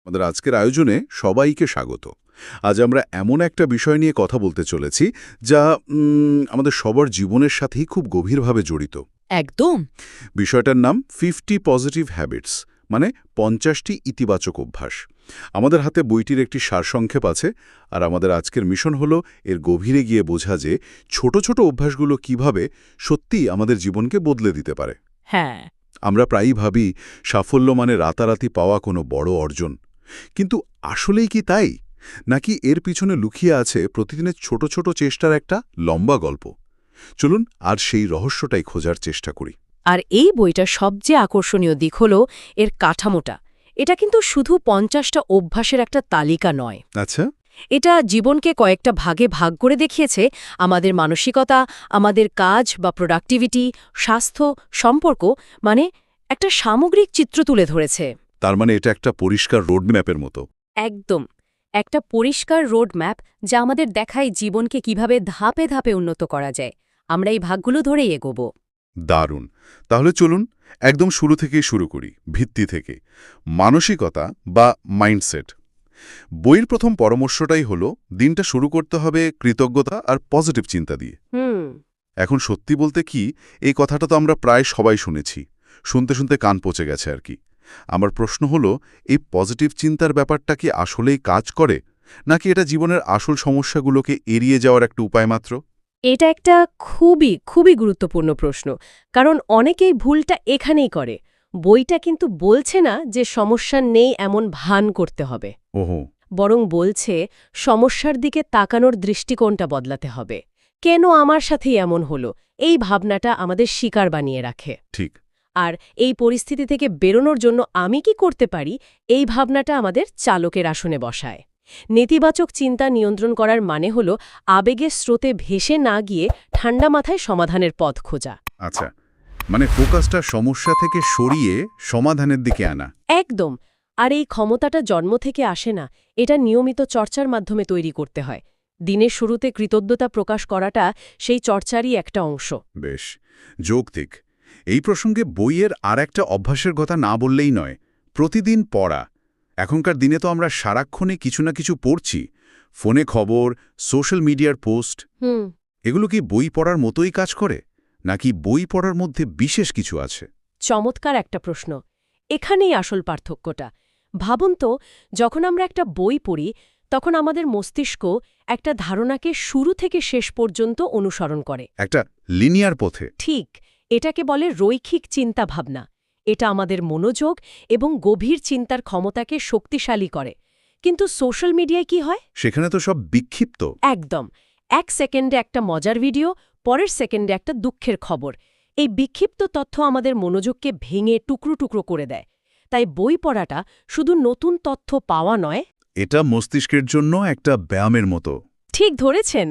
আমাদের আজকের আয়োজনে সবাইকে স্বাগত। আজ আমরা এমন একটা বিষয় নিয়ে কথা বলতে চলেছি যা আমাদের সবার জীবনের সাথেই খুব গভীরভাবে জড়িত। একদম। বিষয়টার নাম 50 পজিটিভ হ্যাবিটস, মানে 50টি ইতিবাচক অভ্যাস। আমাদের হাতে বইটির একটি সারসংক্ষেপ আছে, আর আমাদের আজকের মিশন হলো এর গভীরে গিয়ে বোঝা যে ছোট ছোট অভ্যাসগুলো কিভাবে সত্যিই আমাদের জীবনকে বদলে দিতে পারে। হ্যাঁ। আমরা প্রায়ই ভাবি সাফল্য মানে রাতারাতি পাওয়া কোনো বড় অর্জন, কিন্তু আসলেই কি তাই? নাকি এর পিছনে লুকিয়ে আছে প্রতিদিনের ছোট ছোট চেষ্টার একটা লম্বা গল্প? চলুন আর সেই রহস্যটাই খোঁজার চেষ্টা করি। আর এই বইটার সবচেয়ে আকর্ষণীয় দিক হল এর কাঠামোটা। এটা কিন্তু শুধু 50টা অভ্যাসের একটা তালিকা নয়। আচ্ছা। এটা জীবনকে কয়েকটা ভাগে ভাগ করে দেখিয়েছে। আমাদের মানসিকতা, আমাদের কাজ বা প্রোডাক্টিভিটি, স্বাস্থ্য, সম্পর্ক, মানে একটা সামগ্রিক চিত্র তুলে ধরেছে। তার মানে এটা একটা পরিষ্কার রোডম্যাপের মতো। একদম। একটা পরিষ্কার রোড ম্যাপ যা আমাদের দেখায় জীবনকে কিভাবে ধাপে ধাপে উন্নত করা যায়। আমরা এই ভাগগুলো ধরেই এগোব। দারুণ। তাহলে চলুন একদম শুরু থেকেই শুরু করি, ভিত্তি থেকে। মানসিকতা বা মাইন্ডসেট। বইয়ের প্রথম পরামর্শটাই হলো দিনটা শুরু করতে হবে কৃতজ্ঞতা আর পজিটিভ চিন্তা দিয়ে। এখন সত্যি বলতে কি, এই কথাটা তো আমরা প্রায় সবাই শুনেছি, শুনতে শুনতে কান পচে গেছে আর কি। আমার প্রশ্ন হলো, এই পজিটিভ চিন্তার ব্যাপারটা কি আসলেই কাজ করে, নাকি এটা জীবনের আসল সমস্যাগুলোকে এড়িয়ে যাওয়ার একটা উপায় মাত্র? এটা একটা খুবই খুবই গুরুত্বপূর্ণ প্রশ্ন, কারণ অনেকেই ভুলটা এখানেই করে। বইটা কিন্তু বলছে না যে সমস্যা নেই এমন ভান করতে হবে, ওহো। বরং বলছে সমস্যার দিকে তাকানোর দৃষ্টিকোণটা বদলাতে হবে। কেন আমার সাথেই এমন হলো, এই ভাবনাটা আমাদের শিকার বানিয়ে রাখে। ঠিক। আর এই পরিস্থিতি থেকে বেরোনোর জন্য আমি কি করতে পারি, এই ভাবনাটা আমাদের চালকের আসনে বসায়। নেতিবাচক চিন্তা নিয়ন্ত্রণ করার মানে হল আবেগের স্রোতে ভেসে না গিয়ে ঠান্ডা মাথায় সমাধানের পথ খোঁজা। আচ্ছা, মানে ফোকাসটা সমস্যা থেকে সরিয়ে সমাধানের দিকে আনা। একদম। আর এই ক্ষমতাটা জন্ম থেকে আসে না, এটা নিয়মিত চর্চার মাধ্যমে তৈরি করতে হয়। দিনের শুরুতে কৃতজ্ঞতা প্রকাশ করাটা সেই চর্চারই একটা অংশ। বেশ যৌক্তিক। এই প্রসঙ্গে বইয়ের আর একটা অভ্যাসের কথা না বললেই নয়, প্রতিদিন পড়া। এখনকার দিনে তো আমরা সারাক্ষণে কিছু না কিছু পড়ছি, ফোনে খবর, সোশ্যাল মিডিয়ার পোস্ট। এগুলো কি বই পড়ার মতোই কাজ করে, নাকি বই পড়ার মধ্যে বিশেষ কিছু আছে? চমৎকার একটা প্রশ্ন। এখানেই আসল পার্থক্যটা। ভাবুন তো, যখন আমরা একটা বই পড়ি তখন আমাদের মস্তিষ্ক একটা ধারণাকে শুরু থেকে শেষ পর্যন্ত অনুসরণ করে। একটা লিনিয়ার পথে। ঠিক। এটাকে বলে রৈখিক চিন্তাভাবনা। এটা আমাদের মনোযোগ এবং গভীর চিন্তার ক্ষমতাকে শক্তিশালী করে। কিন্তু সোশ্যাল মিডিয়ায় কি হয়? সেখানে তো সব বিক্ষিপ্ত। একদম। 1 সেকেন্ডে একটা মজার ভিডিও, পরের সেকেন্ডে একটা দুঃখের খবর। এই বিক্ষিপ্ত তথ্য আমাদের মনোযোগকে ভেঙে টুকরো টুকরো করে দেয়। তাই বই পড়াটা শুধু নতুন তথ্য পাওয়া নয়, এটা মস্তিষ্কের জন্য একটা ব্যায়ামের মতো। ঠিক ধরেছেন।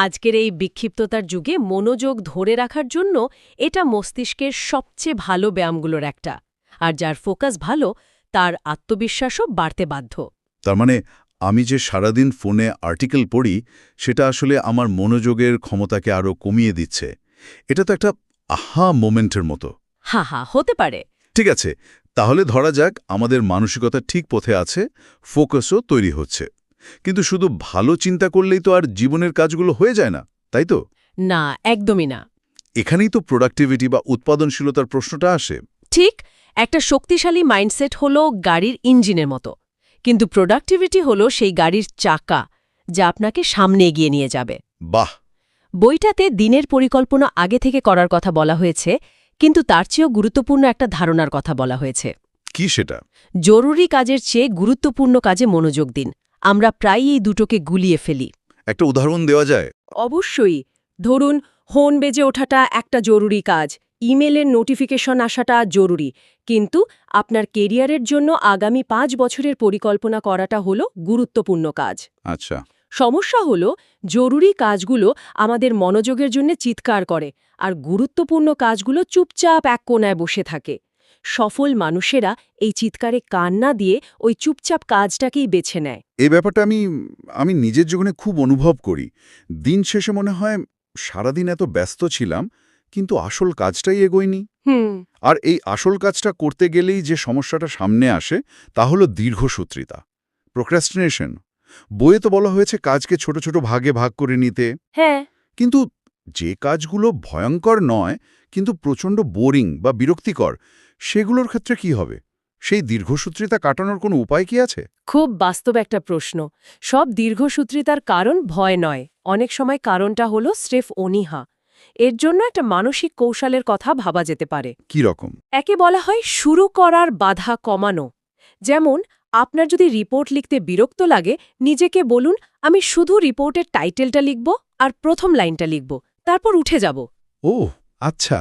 আজকের এই বিক্ষিপ্ততার যুগে মনোযোগ ধরে রাখার জন্য এটা মস্তিষ্কের সবচেয়ে ভালো ব্যায়ামগুলোর একটা। আর যার ফোকাস ভালো, তার আত্মবিশ্বাসও বাড়তে বাধ্য। তার মানে আমি যে সারাদিন ফোনে আর্টিকেল পড়ি, সেটা আসলে আমার মনোযোগের ক্ষমতাকে আরও কমিয়ে দিচ্ছে। এটা তো একটা আহা মোমেন্টের মতো। হা, হতে পারে। ঠিক আছে, তাহলে ধরা যাক আমাদের মানসিকতা ঠিক পথে আছে, ফোকাসও তৈরি হচ্ছে। কিন্তু শুধু ভালো চিন্তা করলেই তো আর জীবনের কাজগুলো হয়ে যায় না, তাই তো? না, একদমই না। এখানেই তো প্রোডাক্টিভিটি বা উৎপাদনশীলতার প্রশ্নটা আসে। ঠিক। একটা শক্তিশালী মাইন্ডসেট হলো গাড়ির ইঞ্জিনের মতো, কিন্তু প্রোডাক্টিভিটি হলো সেই গাড়ির চাকা যা আপনাকে সামনে এগিয়ে নিয়ে যাবে। বাহ। বইটাতে দিনের পরিকল্পনা আগে থেকে করার কথা বলা হয়েছে, কিন্তু তার চেয়েও গুরুত্বপূর্ণ একটা ধারণার কথা বলা হয়েছে। কি সেটা? জরুরি কাজের চেয়ে গুরুত্বপূর্ণ কাজে মনোযোগ দিন। আমরা প্রায়ই এই দুটোকে গুলিয়ে ফেলি। একটা উদাহরণ দেওয়া যায়? অবশ্যই। ধরুন, ফোন বেজে ওঠাটা একটা জরুরি কাজ, ইমেলের নোটিফিকেশন আসাটা জরুরি, কিন্তু আপনার কেরিয়ারের জন্য আগামী 5 বছরের পরিকল্পনা করাটা হলো গুরুত্বপূর্ণ কাজ। আচ্ছা। সমস্যা হলো, জরুরি কাজগুলো আমাদের মনোযোগের জন্য চিৎকার করে, আর গুরুত্বপূর্ণ কাজগুলো চুপচাপ এক কোণায় বসে থাকে। সফল মানুষেরা এই চিৎকারে কান না দিয়ে ওই চুপচাপ কাজটাকেই বেছে নেয়। এই ব্যাপারটা আমি নিজের জীবনে খুব অনুভব করি। দিন শেষে মনে হয় সারাদিন এত ব্যস্ত ছিলাম, কিন্তু আসল কাজটাই এগোয়নি। হুম। আর এই আসল কাজটা করতে গেলেই যে সমস্যাটা সামনে আসে তা হলো দীর্ঘসূত্রিতা, প্রোক্রাস্টিনেশন। বইয়ে তো বলা হয়েছে কাজকে ছোট ছোট ভাগে ভাগ করে নিতে। হ্যাঁ। কিন্তু যে কাজগুলো ভয়ঙ্কর নয় কিন্তু প্রচণ্ড বোরিং বা বিরক্তিকর, সেগুলোর ক্ষেত্রে কি হবে? সেই দীর্ঘসূত্রিতা কাটানোর কোনো উপায় কি আছে? খুব বাস্তব একটা প্রশ্ন। সব দীর্ঘসূত্রিতার কারণ ভয় নয়, অনেক সময় কারণটা হলো স্রেফ অনীহা। এর জন্য একটা মানসিক কৌশলের কথা ভাবা যেতে পারে। কি রকম? একে বলা হয় শুরু করার বাধা কমানো। যেমন আপনার যদি রিপোর্ট লিখতে বিরক্ত লাগে, নিজেকে বলুন আমি শুধু রিপোর্টের টাইটেলটা লিখব আর প্রথম লাইনটা লিখব, তারপর উঠে যাব। ও আচ্ছা।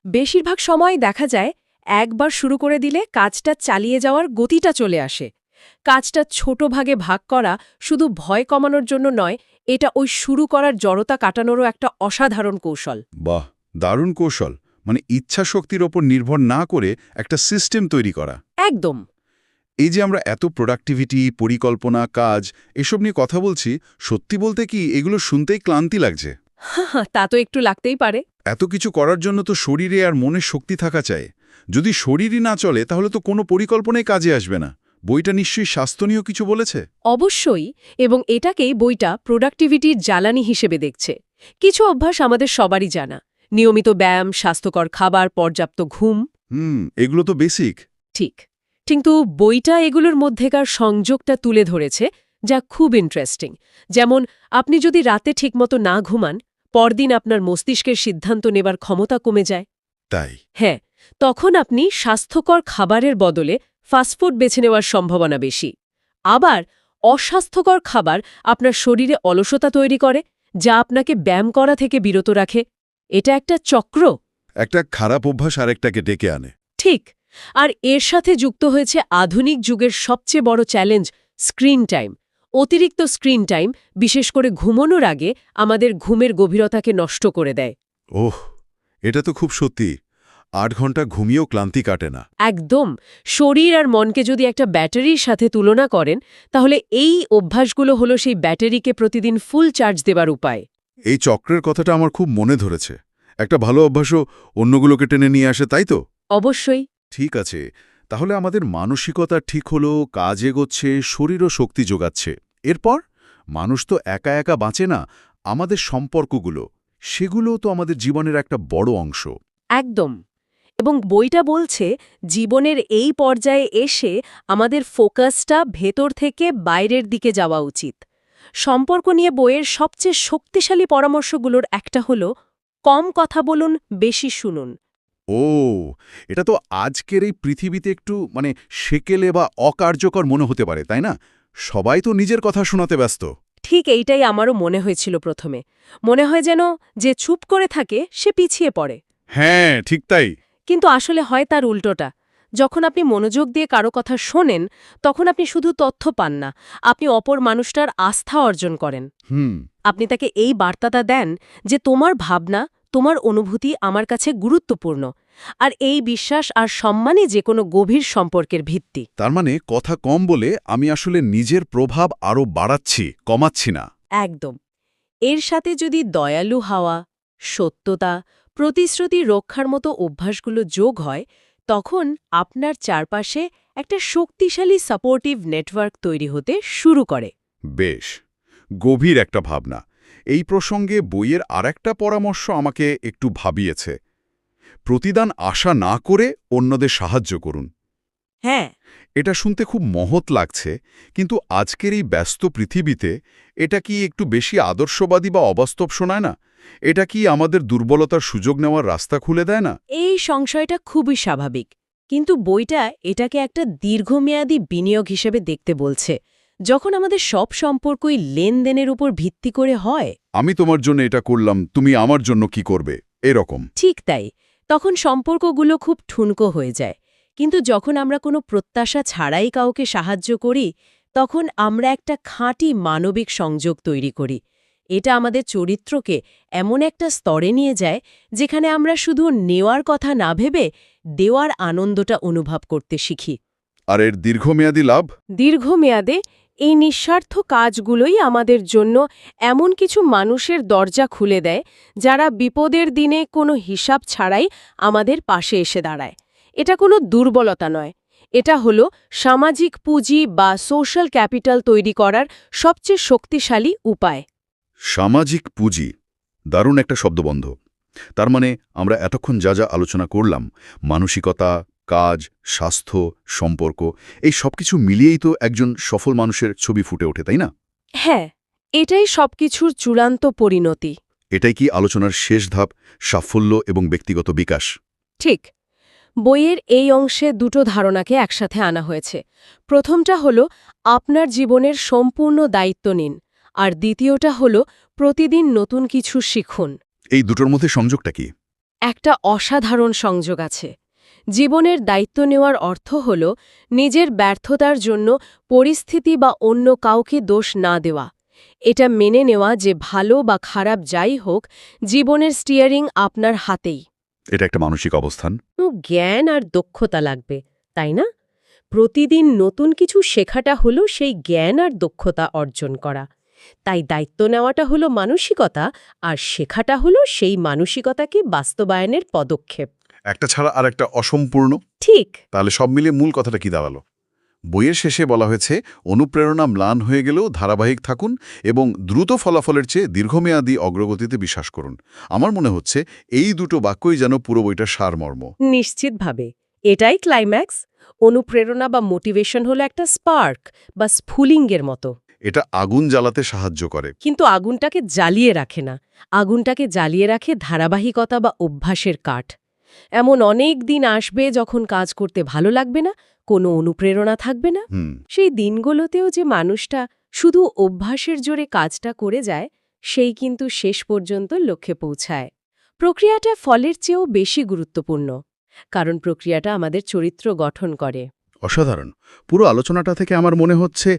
বেশিরভাগ সময় দেখা যায় একবার শুরু করে দিলে কাজটা চালিয়ে যাওয়ার গতিটা চলে আসে। কাজটা ছোট ভাগে ভাগ করা শুধু ভয় কমানোর জন্য নয়, এটা ওই শুরু করার জড়তা কাটানোরও একটা অসাধারণ কৌশল। বাহ, দারুণ কৌশল। মানে ইচ্ছা শক্তির ওপর নির্ভর না করে একটা সিস্টেম তৈরি করা। একদম। এই যে আমরা এত প্রোডাক্টিভিটি, পরিকল্পনা, কাজ এসব নিয়ে কথা বলছি, সত্যি বলতে কি এগুলো শুনতেই ক্লান্তি লাগছে। তা তো একটু লাগতেই পারে। এত কিছু করার জন্য তো শরীরে আর মনে শক্তি থাকা চাই। যদি শরীরই না চলে তাহলে তো কোনো পরিকল্পনাই কাজে আসবে না। বইটা নিশ্চয়ই স্বাস্থ্য নিয়েও কিছু বলেছে। অবশ্যই, এবং এটাকেই বইটা প্রোডাক্টিভিটির জ্বালানি হিসেবে দেখছে। কিছু অভ্যাস আমাদের সবারই জানা: নিয়মিত ব্যায়াম, স্বাস্থ্যকর খাবার, পর্যাপ্ত ঘুম। এগুলো তো বেসিক। ঠিক, কিন্তু বইটা এগুলোর মধ্যেকার সংযোগটা তুলে ধরেছে, যা খুব ইন্টারেস্টিং। যেমন আপনি যদি রাতে ঠিকমতো না ঘুমান, পরদিন আপনার মস্তিষ্কের সিদ্ধান্ত নেবার ক্ষমতা কমে যায়। তাই? হ্যাঁ, তখন আপনি স্বাস্থ্যকর খাবারের বদলে ফাস্টফুড বেছে নেওয়ার সম্ভাবনা বেশি। আবার অস্বাস্থ্যকর খাবার আপনার শরীরে অলসতা তৈরি করে, যা আপনাকে ব্যায়াম করা থেকে বিরত রাখে। এটা একটা চক্র। একটা খারাপ অভ্যাস আরেকটাকে ডেকে আনে। ঠিক। আর এর সাথে যুক্ত হয়েছে আধুনিক যুগের সবচেয়ে বড় চ্যালেঞ্জ, স্ক্রিন টাইম। অতিরিক্ত স্ক্রিন টাইম, বিশেষ করে ঘুমানোর আগে, আমাদের ঘুমের গভীরতাকে নষ্ট করে দেয়। ওহ, এটা তো খুব সত্যি। ৮ ঘন্টা ঘুমিয়েও ক্লান্তি কাটে না। একদম। শরীর আর মনকে যদি একটা ব্যাটারির সাথে তুলনা করেন, তাহলে এই অভ্যাসগুলো হলো সেই ব্যাটারিকে প্রতিদিন ফুল চার্জ দেবার উপায়। এই চক্রের কথাটা আমার খুব মনে ধরেছে। একটা ভালো অভ্যাসও অন্যগুলোকে টেনে নিয়ে আসে, তাই তো? অবশ্যই। ঠিক আছে, তাহলে আমাদের মানসিকতা ঠিক হলো, কাজ এগোচ্ছে, শরীরও শক্তি যোগাচ্ছে। এরপর মানুষ তো একা একা বাঁচে না। আমাদের সম্পর্কগুলো, সেগুলোও তো আমাদের জীবনের একটা বড় অংশ। একদম। এবং বইটা বলছে জীবনের এই পর্যায়ে এসে আমাদের ফোকাসটা ভেতর থেকে বাইরের দিকে যাওয়া উচিত। সম্পর্ক নিয়ে বইয়ের সবচেয়ে শক্তিশালী পরামর্শগুলোর একটা হলো কম কথা বলুন, বেশি শুনুন। ও, এটা তো আজকের এই পৃথিবীতে একটু সেকেলে বা অকার্যকর মনে হতে পারে, তাই না? সবাই তো নিজের কথা শোনাতে ব্যস্ত। ঠিক এইটাই আমারও মনে হয়েছিল প্রথমে। মনে হয় যেন যে চুপ করে থাকে সে পিছিয়ে পড়ে। হ্যাঁ, ঠিক তাই। কিন্তু আসলে হয় তার উল্টোটা। যখন আপনি মনোযোগ দিয়ে কারো কথা শোনেন, তখন আপনি শুধু তথ্য পান না, আপনি অপর মানুষটার আস্থা অর্জন করেন। হুম। আপনি তাকে এই বার্তাটা দেন যে তোমার ভাবনা, তোমার অনুভূতি আমার কাছে গুরুত্বপূর্ণ। আর এই বিশ্বাস আর সম্মানই যে কোনো গভীর সম্পর্কের ভিত্তি। তার মানে কথা কম বলে আমি আসলে নিজের প্রভাব আরও বাড়াচ্ছি, কমাচ্ছি না। একদম। এর সাথে যদি দয়ালু হওয়া, সত্যতা, প্রতিশ্রুতি রক্ষার মতো অভ্যাসগুলো যোগ হয়, তখন আপনার চারপাশে একটা শক্তিশালী সাপোর্টিভ নেটওয়ার্ক তৈরি হতে শুরু করে। বেশ গভীর একটা ভাবনা। এই প্রসঙ্গে বইয়ের আরেকটা পরামর্শ আমাকে একটু ভাবিয়েছে। প্রতিদান আশা না করে অন্যদের সাহায্য করুন। হ্যাঁ। এটা শুনতে খুব মহৎ লাগছে, কিন্তু আজকের এই ব্যস্ত পৃথিবীতে এটা কি একটু বেশি আদর্শবাদী বা অবাস্তব শোনায় না? এটা কি আমাদের দুর্বলতার সুযোগ নেওয়ার রাস্তা খুলে দেয় না? এই সংশয়টা খুবই স্বাভাবিক, কিন্তু বইটা এটাকে একটা দীর্ঘমেয়াদী বিনিয়োগ হিসেবে দেখতে বলছে। যখন আমাদের সব সম্পর্কই লেনদেনের উপর ভিত্তি করে হয়, আমি তোমার জন্য এটা করলাম, তুমি আমার জন্য কি করবে, এরকম। ঠিক তাই, তখন সম্পর্কগুলো খুব ঠুনকো হয়ে যায়। কিন্তু যখন আমরা কোনো প্রত্যাশা ছাড়াই কাউকে সাহায্য করি, তখন আমরা একটা খাঁটি মানবিক সংযোগ তৈরি করি। এটা আমাদের চরিত্রকে এমন একটা স্তরে নিয়ে যায় যেখানে আমরা শুধু নেওয়ার কথা না ভেবে দেওয়ার আনন্দটা অনুভব করতে শিখি। আর এর দীর্ঘমেয়াদী লাভ? দীর্ঘমেয়াদে এই নিঃস্বার্থ কাজগুলোই আমাদের জন্য এমন কিছু মানুষের দরজা খুলে দেয় যারা বিপদের দিনে কোনো হিসাব ছাড়াই আমাদের পাশে এসে দাঁড়ায়। এটা কোনো দুর্বলতা নয়, এটা হলো সামাজিক পুঁজি বা সোশ্যাল ক্যাপিটাল তৈরি করার সবচেয়ে শক্তিশালী উপায়। সামাজিক পুঁজি, দারুণ একটা শব্দবন্ধ। তার মানে আমরা এতক্ষণ যা যা আলোচনা করলাম, মানসিকতা, কাজ, স্বাস্থ্য, সম্পর্ক, এই সবকিছু মিলিয়েই তো একজন সফল মানুষের ছবি ফুটে ওঠে, তাই না? হ্যাঁ, এটাই সবকিছুর চূড়ান্ত পরিণতি। এটাই কি আলোচনার শেষ ধাপ, সাফল্য এবং ব্যক্তিগত বিকাশ? ঠিক। বইয়ের এই অংশে দুটো ধারণাকে একসাথে আনা হয়েছে। প্রথমটা হলো আপনার জীবনের সম্পূর্ণ দায়িত্ব নিন, আর দ্বিতীয়টা হলো প্রতিদিন নতুন কিছু শিখুন। এই দুটোর মধ্যে সংযোগটা কি? একটা অসাধারণ সংযোগ আছে। জীবনের দায়িত্ব নেওয়ার অর্থ হল নিজের ব্যর্থতার জন্য পরিস্থিতি বা অন্য কাউকে দোষ না দেওয়া। এটা মেনে নেওয়া যে ভালো বা খারাপ যাই হোক, জীবনের স্টিয়ারিং আপনার হাতেই। এটা একটা মানসিক অবস্থান। জ্ঞান আর দক্ষতা লাগবে, তাই না? প্রতিদিন নতুন কিছু শেখাটা হলো সেই জ্ঞান আর দক্ষতা অর্জন করা। তাই দায়িত্ব নেওয়াটা হলো মানসিকতা, আর শেখাটা হলো সেই মানসিকতাকে বাস্তবায়নের পদক্ষেপ। একটা ছাড়া আর একটা অসম্পূর্ণ। ঠিক। তাহলে সব মিলিয়ে মূল কথাটা কি দাঁড়ালো? বইয়ের শেষে বলা হয়েছে, অনুপ্রেরণা ম্লান হয়ে গেলেও ধারাবাহিক থাকুন এবং দ্রুত ফলাফলের চেয়ে দীর্ঘমেয়াদী অগ্রগতিতে বিশ্বাস করুন। আমার মনে হচ্ছে এই দুটো বাক্যই যেন পুরো বইটার সারমর্ম। নিশ্চিতভাবে এটাই ক্লাইম্যাক্স। অনুপ্রেরণা বা মোটিভেশন হলো একটা স্পার্ক বা স্ফুলিঙ্গের মতো। এটা আগুন জ্বালাতে সাহায্য করে। কিন্তু আগুনটাকে জ্বালিয়ে রাখে না। আগুনটাকে জ্বালিয়ে রাখে ধারাবাহিকতা বা অভ্যাসের কাঠ। এমন অনেক দিন আসবে যখন কাজ করতে ভালো লাগবে না, কোনো অনুপ্রেরণা থাকবে না। সেই দিনগুলোতেও যে মানুষটা শুধু অভ্যাসের জোরে কাজটা করে যায়, সেই কিন্তু শেষ পর্যন্ত লক্ষ্যে পৌঁছায়। প্রক্রিয়াটা ফলের চেয়েও বেশি গুরুত্বপূর্ণ, কারণ প্রক্রিয়াটা আমাদের চরিত্র গঠন করে। অসাধারণ। পুরো আলোচনাটা থেকে আমার মনে হচ্ছে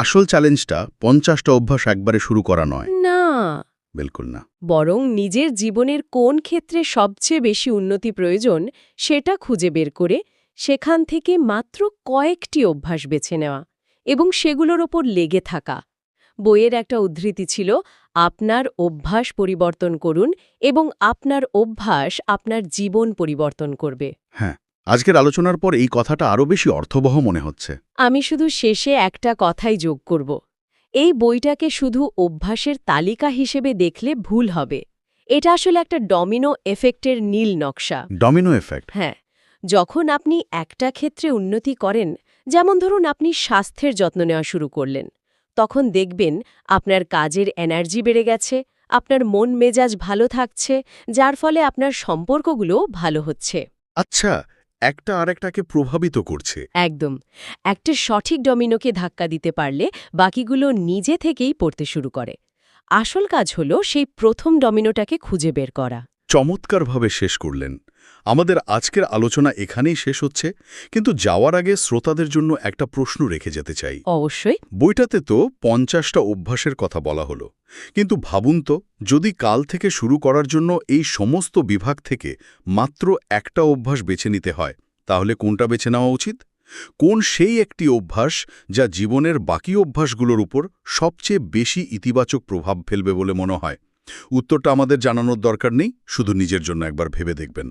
আসল চ্যালেঞ্জটা 50টা অভ্যাস একবারে শুরু করা নয়। না, বিলকুল না। বরং নিজের জীবনের কোন ক্ষেত্রে সবচেয়ে বেশি উন্নতি প্রয়োজন সেটা খুঁজে বের করে সেখান থেকে মাত্র কয়েকটি অভ্যাস বেছে নেওয়া এবং সেগুলোর ওপর লেগে থাকা। বইয়ের একটা উদ্ধৃতি ছিল, আপনার অভ্যাস পরিবর্তন করুন এবং আপনার অভ্যাস আপনার জীবন পরিবর্তন করবে। হ্যাঁ, আজকের আলোচনার পর এই কথাটা আরও বেশি অর্থবহ মনে হচ্ছে। আমি শুধু শেষে একটা কথাই যোগ করব। এই বইটাকে শুধু অভ্যাসের তালিকা হিসেবে দেখলে ভুল হবে। এটা আসলে একটা ডমিনো এফেক্টের নীল নকশা। Domino effect. হ্যাঁ, যখন আপনি একটা ক্ষেত্রে উন্নতি করেন, যেমন ধরুন আপনি স্বাস্থ্যের যত্ন নেওয়া শুরু করলেন, তখন দেখবেন আপনার কাজের এনার্জি বেড়ে গেছে, আপনার মন মেজাজ ভালো থাকছে, যার ফলে আপনার সম্পর্কগুলোও ভালো হচ্ছে। আচ্ছা, একটা আরেকটাকে প্রভাবিত করছে। একদম। একটা সঠিক ডমিনোকে ধাক্কা দিতে পারলে বাকিগুলো নিজে থেকেই পড়তে শুরু করে। আসল কাজ হলো সেই প্রথম ডমিনোটাকে খুঁজে বের করা। চমৎকারভাবে শেষ করলেন। আমাদের আজকের আলোচনা এখানেই শেষ হচ্ছে, কিন্তু যাওয়ার আগে শ্রোতাদের জন্য একটা প্রশ্ন রেখে যেতে চাই। অবশ্যই। বইটাতে তো 50টা অভ্যাসের কথা বলা হলো, কিন্তু ভাবুন তো, যদি কাল থেকে শুরু করার জন্য এই সমস্ত বিভাগ থেকে মাত্র একটা অভ্যাস বেছে নিতে হয়, তাহলে কোনটা বেছে নেওয়া উচিত? কোন সেই একটি অভ্যাস যা জীবনের বাকি অভ্যাসগুলোর উপর সবচেয়ে বেশি ইতিবাচক প্রভাব ফেলবে বলে মনে হয়? উত্তরটা আমাদের জানানোর দরকার নেই, শুধু নিজের জন্য একবার ভেবে দেখবেন।